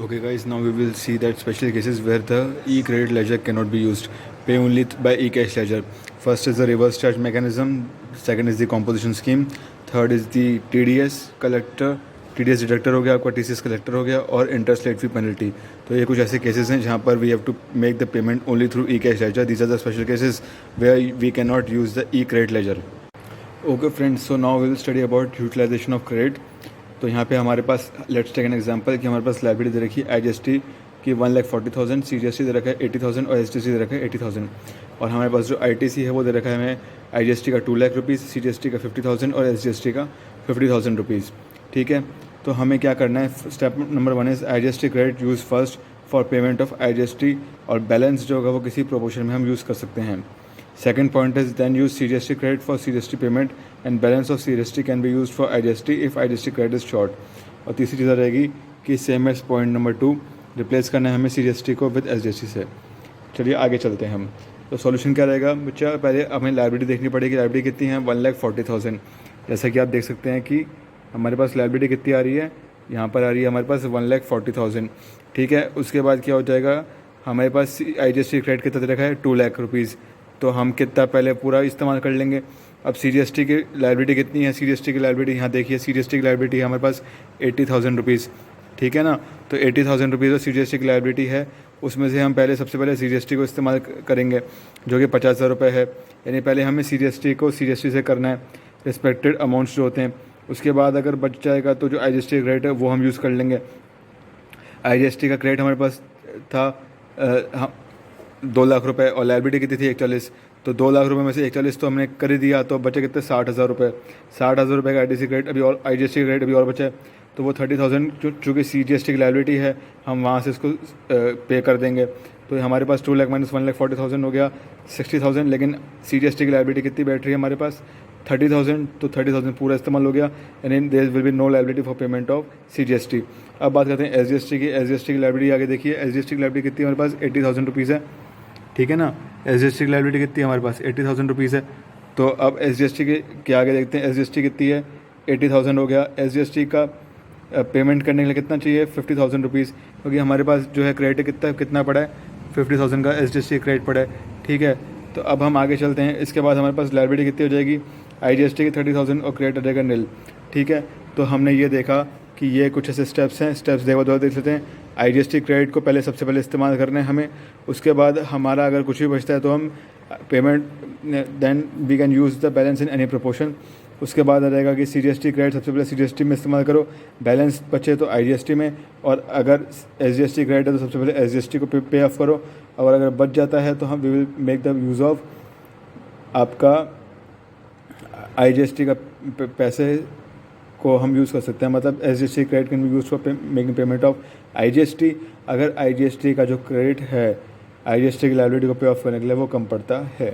Okay guys, now we will see that special cases where the e-credit ledger cannot be used. Pay only by e-cash ledger. First is the reverse charge mechanism. Second is the composition scheme. Third is the TDS collector. TDS deductor हो गया, आपका TCS collector हो गया और interest late fee penalty. तो ये कुछ ऐसे केसेस हैं जहाँ पर we have to make the payment only through e cash ledger. These are the special cases where we can not use the e credit ledger. Okay friends, so now we will study about utilization of credit. तो यहाँ पे हमारे पास let's take an example कि हमारे पास liability दे रखी है IGST की 1,40,000, CGST दे रखा है 80,000 और STC दे रखा है 80,000. और हमारे पास जो ITC है वो दे रखा है हमें IGST का 2 लाख रुपीज़, CGST का 50,000 और SGST का 50,000 रुपीज़. ठीक है, तो हमें क्या करना है. Step number 1 is IGST credit use first for payment of IGST और बैलेंस जो होगा वो किसी प्रोपोर्शन में हम यूज़ कर सकते हैं. Second point is then use CGST credit for CGST payment and balance of CGST can be used for IGST if IGST credit is short. और तीसरी चीज़ रहेगी कि same as point number 2 replace करना है हमें CGST को विद SGST से. चलिए आगे चलते हैं हम. तो सॉल्यूशन क्या रहेगा बच्चा, पहले हमें लाइबिलिटी देखनी पड़ेगी. लाइबिलिटी कितनी है 1,40,000. जैसा कि आप देख सकते हैं कि हमारे पास लाइबिलिटी कितनी आ रही है, यहाँ पर आ रही है हमारे पास 1,40,000. ठीक है, उसके बाद क्या हो जाएगा, हमारे पास IGST क्रेडिट कितना दे रखा है 2 लाख रुपीज़. तो हम कितना पहले पूरा इस्तेमाल कर लेंगे. अब CGST की लाइबिलिटी कितनी है, CGST की लाइबिलिटी यहाँ देखिए, CGST की लाइबिलिटी है हमारे पास 80,000 रुपीज़. ठीक है ना, तो 80,000 रुपीज़ और CGST की लाइबिलिटी है, उसमें से हम पहले सबसे पहले CGST को इस्तेमाल करेंगे जो कि 50,000 रुपये है. यानी पहले हमें CGST को CGST से करना है, रिस्पेक्टेड अमाउंट्स जो होते हैं. उसके बाद अगर बच जाएगा तो जो IGST क्रेडिट है वो हम यूज़ कर लेंगे. IGST का क्रेडिट हमारे पास था 2 लाख रुपए और लाइबिलिटी कितनी थी 41. तो 2 लाख रुपए में से 41 तो हमने कर ही दिया, तो बचे कितने 60,000 रुपये. 60,000 रुपये का ITC क्रेडिट अभी और IGST क्रेडिट अभी और बचा है. तो वो 30,000 चूँकि CGST की लाइबिलिटी है हम वहाँ से इसको पे कर देंगे. तो हमारे पास 2 लाख माइनस 1,40,000 हो गया 60,000. लेकिन CGST की लाइबिलिटी कितनी बैठ रही है हमारे पास 30,000. तो 30,000 पूरा इस्तेमाल हो गया. यानी there will be no liability for payment of CGST. अब बात करते हैं SGST की. SGST की लाइबिलिटी आगे देखिए. SGST की लाइबिलिटी कितनी है हमारे पास 80,000 रुपीज़ है. ठीक है ना, SGST की लाइबिलिटी कितनी है हमारे पास 80,000 रुपीज़ है. तो अब SGST के आगे देखते हैं. SGST कितनी है 80,000 हो गया. SGST का पेमेंट करने के लिए कितना चाहिए 50,000 रुपीज़, क्योंकि हमारे पास जो है क्रेडिट कितना पड़ा है 50,000 का SGST क्रेडिट पड़ा है. ठीक है, तो अब हम आगे चलते हैं. इसके बाद हमारे पास लाइबिलिटी कितनी हो जाएगी IGST की 30,000 और क्रेडिट हो जाएगा नील. ठीक है, तो हमने ये देखा कि ये कुछ ऐसे स्टेप्स हैं. स्टेप्स देख लेते हैं. IGST क्रेडिट को पहले सबसे पहले इस्तेमाल करना है हमें. उसके बाद हमारा अगर कुछ भी बचता है तो हम payment then we can use the balance in any proportion. उसके बाद आ जाएगा कि CGST क्रेडिट सबसे पहले CGST में इस्तेमाल करो, बैलेंस बचे तो IGST में, और अगर SGST क्रेडिट है तो सबसे पहले SGST को पे ऑफ करो. और अगर बच जाता है तो हम we will make the use of आपका IGST का पैसे को हम यूज़ कर सकते हैं. मतलब SGST credit can be use for making payment of IGST. अगर IGST का जो क्रेडिट है IGST की लाइबिलिटी को पे ऑफ करने के लिए वो कम पड़ता है.